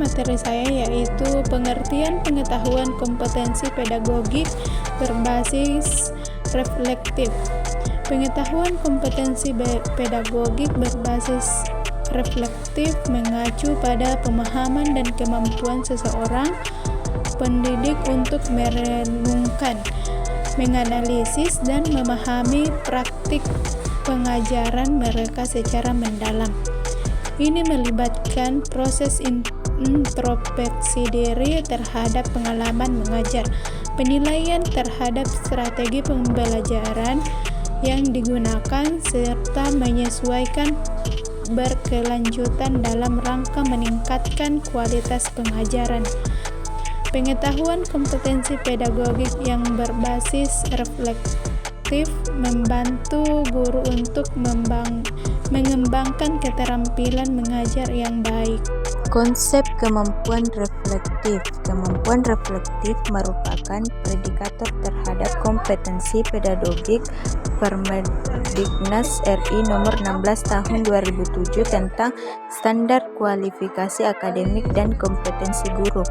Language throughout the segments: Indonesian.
materi saya yaitu pengertian pengetahuan kompetensi pedagogik berbasis reflektif. Pengetahuan kompetensi pedagogik berbasis reflektif mengacu pada pemahaman dan kemampuan seseorang pendidik untuk merenungkan, menganalisis, dan memahami praktik pengajaran mereka secara mendalam. Ini melibatkan proses introspeksi diri terhadap pengalaman mengajar, penilaian terhadap strategi pembelajaran yang digunakan, serta menyesuaikan berkelanjutan dalam rangka meningkatkan kualitas pengajaran. Pengetahuan kompetensi pedagogik yang berbasis reflektif membantu guru untuk mengembangkan keterampilan mengajar yang baik. Konsep kemampuan reflektif. Kemampuan reflektif merupakan predikator terhadap kompetensi pedagogik Permendiknas RI nomor 16 tahun 2007 tentang standar kualifikasi akademik dan kompetensi guru.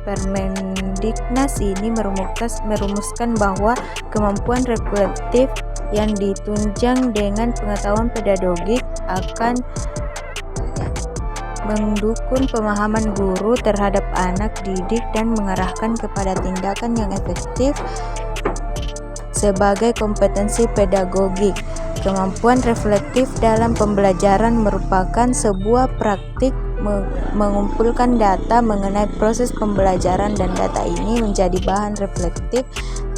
Permendiknas ini merumuskan bahwa kemampuan reflektif yang ditunjang dengan pengetahuan pedagogik akan mendukung pemahaman guru terhadap anak didik dan mengarahkan kepada tindakan yang efektif sebagai kompetensi pedagogik. Kemampuan reflektif dalam pembelajaran merupakan sebuah praktik mengumpulkan data mengenai proses pembelajaran, dan data ini menjadi bahan reflektif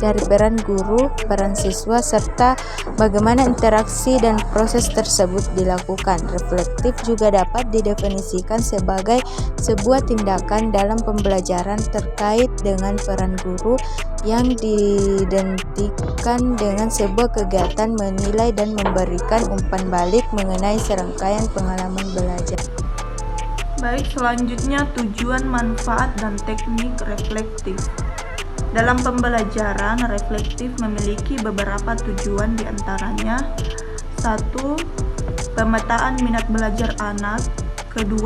dari peran guru, peran siswa, serta bagaimana interaksi dan proses tersebut dilakukan. Reflektif juga dapat didefinisikan sebagai sebuah tindakan dalam pembelajaran terkait dengan peran guru yang diidentikan dengan sebuah kegiatan menilai dan memberikan umpan balik mengenai serangkaian pengalaman belajar. Baik, selanjutnya tujuan, manfaat, dan teknik reflektif. Dalam pembelajaran, reflektif memiliki beberapa tujuan, diantaranya 1. Pemetaan minat belajar anak. 2.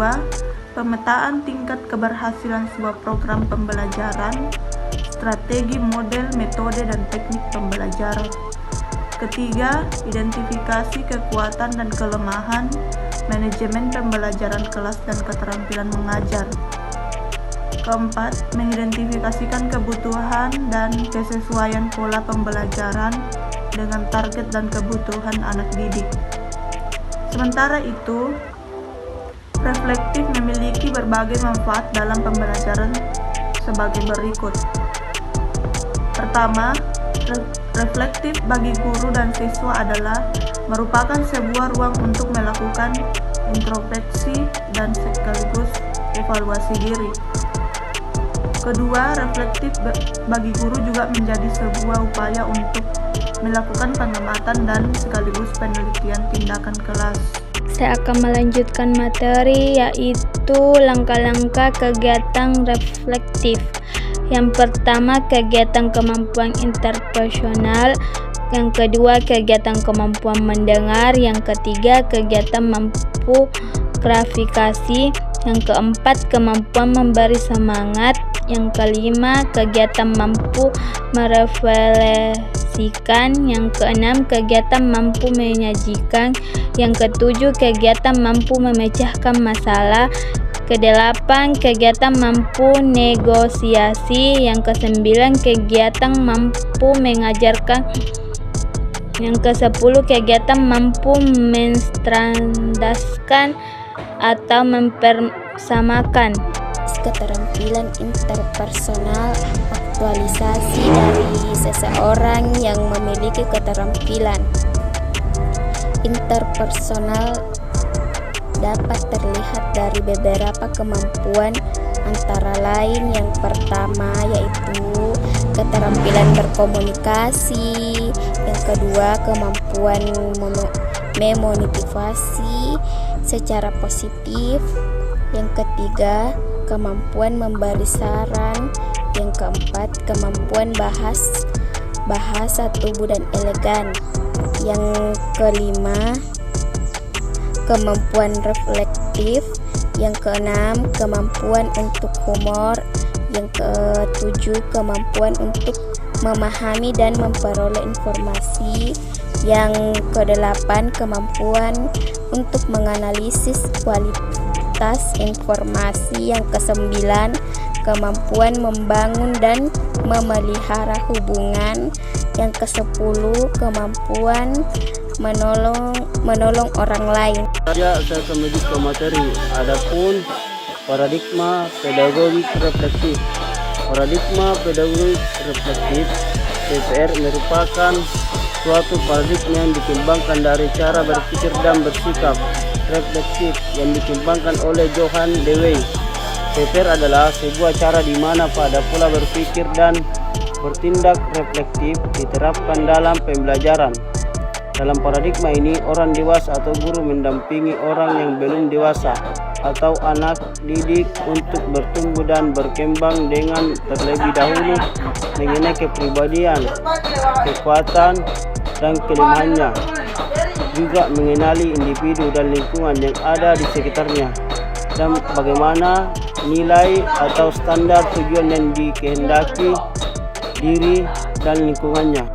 Pemetaan tingkat keberhasilan sebuah program pembelajaran, strategi, model, metode, dan teknik pembelajaran. 3. Identifikasi kekuatan dan kelemahan, manajemen pembelajaran kelas dan keterampilan mengajar. 4. Mengidentifikasikan kebutuhan dan kesesuaian pola pembelajaran dengan target dan kebutuhan anak didik. Sementara itu, reflektif memiliki berbagai manfaat dalam pembelajaran sebagai berikut. Pertama, reflektif bagi guru dan siswa adalah merupakan sebuah ruang untuk melakukan introspeksi dan sekaligus evaluasi diri. Kedua, reflektif bagi guru juga menjadi sebuah upaya untuk melakukan pengamatan dan sekaligus penelitian tindakan kelas. Saya akan melanjutkan materi, yaitu langkah-langkah kegiatan reflektif. Yang pertama, kegiatan kemampuan interpersonal. Yang kedua, kegiatan kemampuan mendengar. Yang ketiga, kegiatan mampu gratifikasi. Yang keempat, kemampuan memberi semangat. Yang kelima, kegiatan mampu merefleksikan. Yang keenam, kegiatan mampu menyajikan. Yang ketujuh, kegiatan mampu memecahkan masalah. Kedelapan, kegiatan mampu negosiasi. Yang kesembilan, kegiatan mampu mengajarkan. Yang ke-10, kegiatan mampu menstandardkan atau mempersamakan. Keterampilan interpersonal, aktualisasi dari seseorang yang memiliki keterampilan interpersonal dapat terlihat dari beberapa kemampuan, antara lain yang pertama yaitu keterampilan berkomunikasi, yang kedua kemampuan memotivasi secara positif, yang ketiga kemampuan memberi saran, yang keempat kemampuan bahasa tubuh dan elegan, yang kelima kemampuan reflektif, Yang keenam, kemampuan untuk humor. Yang ketujuh, kemampuan untuk memahami dan memperoleh informasi. Yang kedelapan, kemampuan untuk menganalisis kualitas informasi. Yang kesembilan, kemampuan membangun dan memelihara hubungan. Yang kesepuluh, kemampuan menolong orang lain. Saya akan menuju ke materi. Adapun paradigma pedagogik reflektif. Paradigma pedagogik reflektif (PPR) merupakan suatu paradigma yang dikembangkan dari cara berpikir dan bersikap reflektif yang dikembangkan oleh Johann Dewey. PPR adalah sebuah cara di mana pada pola berpikir dan bertindak reflektif diterapkan dalam pembelajaran. Dalam paradigma ini, orang dewasa atau guru mendampingi orang yang belum dewasa atau anak didik untuk bertumbuh dan berkembang dengan terlebih dahulu mengenai kepribadian, kekuatan, dan kelemahannya. Juga mengenali individu dan lingkungan yang ada di sekitarnya, dan bagaimana nilai atau standar tujuan yang dikehendaki diri dan lingkungannya.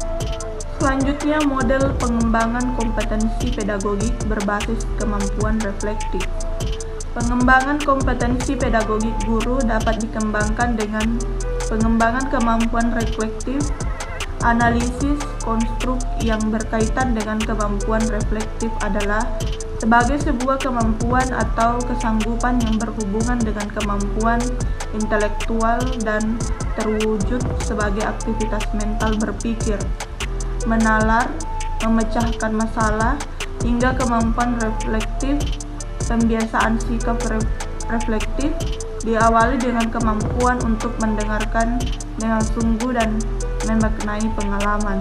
Selanjutnya, model pengembangan kompetensi pedagogik berbasis kemampuan reflektif. Pengembangan kompetensi pedagogik guru dapat dikembangkan dengan pengembangan kemampuan reflektif, analisis konstruk yang berkaitan dengan kemampuan reflektif adalah sebagai sebuah kemampuan atau kesanggupan yang berhubungan dengan kemampuan intelektual dan terwujud sebagai aktivitas mental berpikir, menalar, memecahkan masalah, hingga kemampuan reflektif. Pembiasaan sikap reflektif diawali dengan kemampuan untuk mendengarkan dengan sungguh dan memaknai pengalaman.